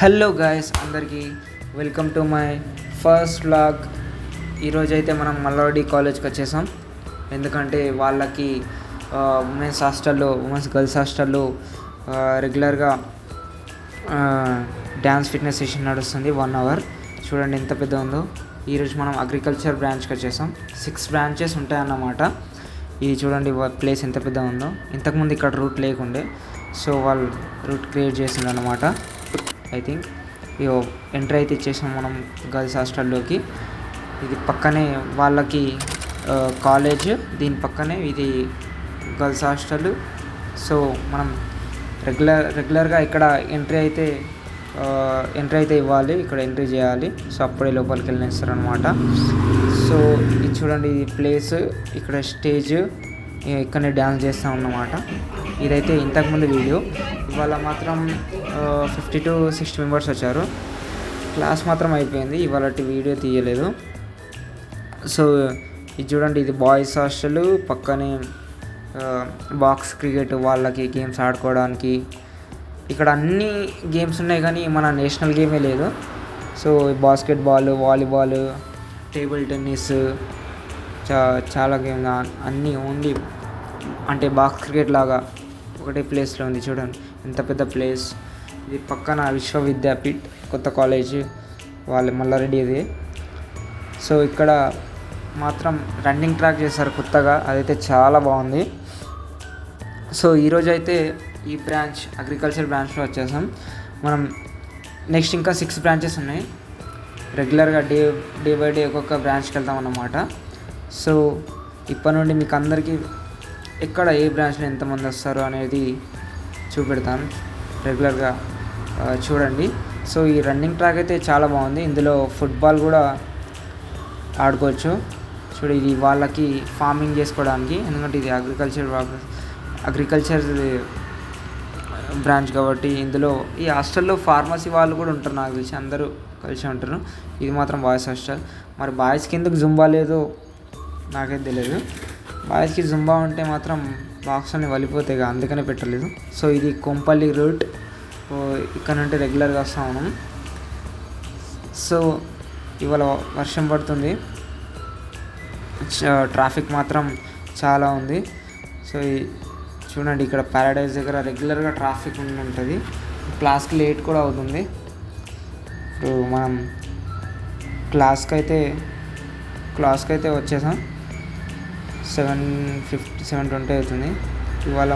Hello guys, అందరికీ welcome to my first vlog. ఈరోజైతే మనం మల్లారెడ్డి కాలేజ్కి వచ్చేసాం. ఎందుకంటే వాళ్ళకి ఉమెన్స్ గర్ల్స్ హాస్టల్లో రెగ్యులర్గా డ్యాన్స్ ఫిట్నెస్ సెషన్ నడుస్తుంది 1 అవర్. చూడండి ఎంత పెద్ద ఉందో. ఈరోజు మనం అగ్రికల్చర్ బ్రాంచ్కి వచ్చేసాం. 6 బ్రాంచెస్ ఉంటాయన్నమాట. ఇది చూడండి ప్లేస్ ఎంత పెద్ద ఉందో. ఇంతకుముందు ఇక్కడ రూట్ లేకుండే, సో వాళ్ళు రూట్ క్రియేట్ చేసింది అన్నమాట. ఐ థింక్ ఎంట్రీ అయితే ఇచ్చేసాం మనం గర్ల్స్ హాస్టల్లోకి. ఇది పక్కనే వాళ్ళకి కాలేజ్, దీని పక్కనే ఇది గర్ల్స్ హాస్టల్. సో మనం రెగ్యులర్గా ఇక్కడ ఎంట్రీ అయితే ఇవ్వాలి, ఇక్కడ ఎంట్రీ చేయాలి. సో అప్పుడే లోపలికి వెళ్ళినేస్తారనమాట. సో ఇది చూడండి, ఇది ప్లేస్, ఇక్కడ స్టేజ్, ఇక్కడనే డ్యాన్స్ చేస్తాం అన్నమాట. ఇదైతే ఇంతకుముందు వీడియో. ఇవాళ మాత్రం 50 to 60 మెంబర్స్ వచ్చారు. క్లాస్ మాత్రం అయిపోయింది, ఇవాళ వీడియో తీయలేదు. సో ఇది చూడండి, ఇది బాయ్స్ హాస్టల్. పక్కనే బాక్స్ క్రికెట్ వాళ్ళకి గేమ్స్ ఆడుకోవడానికి. ఇక్కడ అన్ని గేమ్స్ ఉన్నాయి కానీ మన నేషనల్ గేమే లేదు. So basketball, volleyball, table tennis, చాలా గేమ్ అన్నీ ఓన్లీ అంటే బాక్స్ క్రికెట్ లాగా ఒకటే ప్లేస్లో ఉంది. చూడండి ఎంత పెద్ద ప్లేస్. ఇది పక్కన విశ్వవిద్యాపీఠ్ కొత్త కాలేజ్ వాళ్ళ మల్లారెడ్డి ఇది. సో ఇక్కడ మాత్రం రన్నింగ్ ట్రాక్ చేశారు కొత్తగా, అదైతే చాలా బాగుంది. సో ఈరోజు అయితే ఈ బ్రాంచ్ అగ్రికల్చర్ బ్రాంచ్లో వచ్చేసాం మనం. నెక్స్ట్ ఇంకా 6 బ్రాంచెస్ ఉన్నాయి. రెగ్యులర్గా డే బై డే ఒక్కొక్క బ్రాంచ్కి వెళ్తాం అన్నమాట. సో ఇప్పటి నుండి మీకు అందరికీ ఎక్కడ ఏ బ్రాంచ్లో ఎంతమంది వస్తారు అనేది చూపెడతాను. రెగ్యులర్గా చూడండి. సో ఈ రన్నింగ్ ట్రాక్ అయితే చాలా బాగుంది. ఇందులో ఫుట్బాల్ కూడా ఆడుకోవచ్చు. చూడు, ఇది వాళ్ళకి ఫార్మింగ్ చేసుకోవడానికి, ఎందుకంటే ఇది అగ్రికల్చర్ బ్రాంచ్ కాబట్టి. ఇందులో ఈ హాస్టల్లో ఫార్మసీ వాళ్ళు కూడా ఉంటారు, నాకు తెలిసి అందరూ కలిసి ఉంటారు. ఇది మాత్రం బాయ్స్ హాస్టల్. మరి బాయ్స్కి ఎందుకు జుంబా లేదో నాకైతే తెలియదు. బాయ్స్కి జుంబా ఉంటే మాత్రం బాక్స్ అన్ని వలిపోతాయి, అందుకనే పెట్టలేదు. సో ఇది కొంపల్లి రూట్. ఇక్కడ నుండి రెగ్యులర్గా వస్తాం మనం. సో ఇవాళ వర్షం పడుతుంది, ట్రాఫిక్ మాత్రం చాలా ఉంది. సో చూడండి, ఇక్కడ ప్యారడైజ్ దగ్గర రెగ్యులర్గా ట్రాఫిక్ ఉంటుంది. క్లాస్కి లేట్ కూడా అవుతుంది. ఇప్పుడు మనం క్లాస్కి అయితే వచ్చేసాం. 7:20 అవుతుంది ఇవాళ.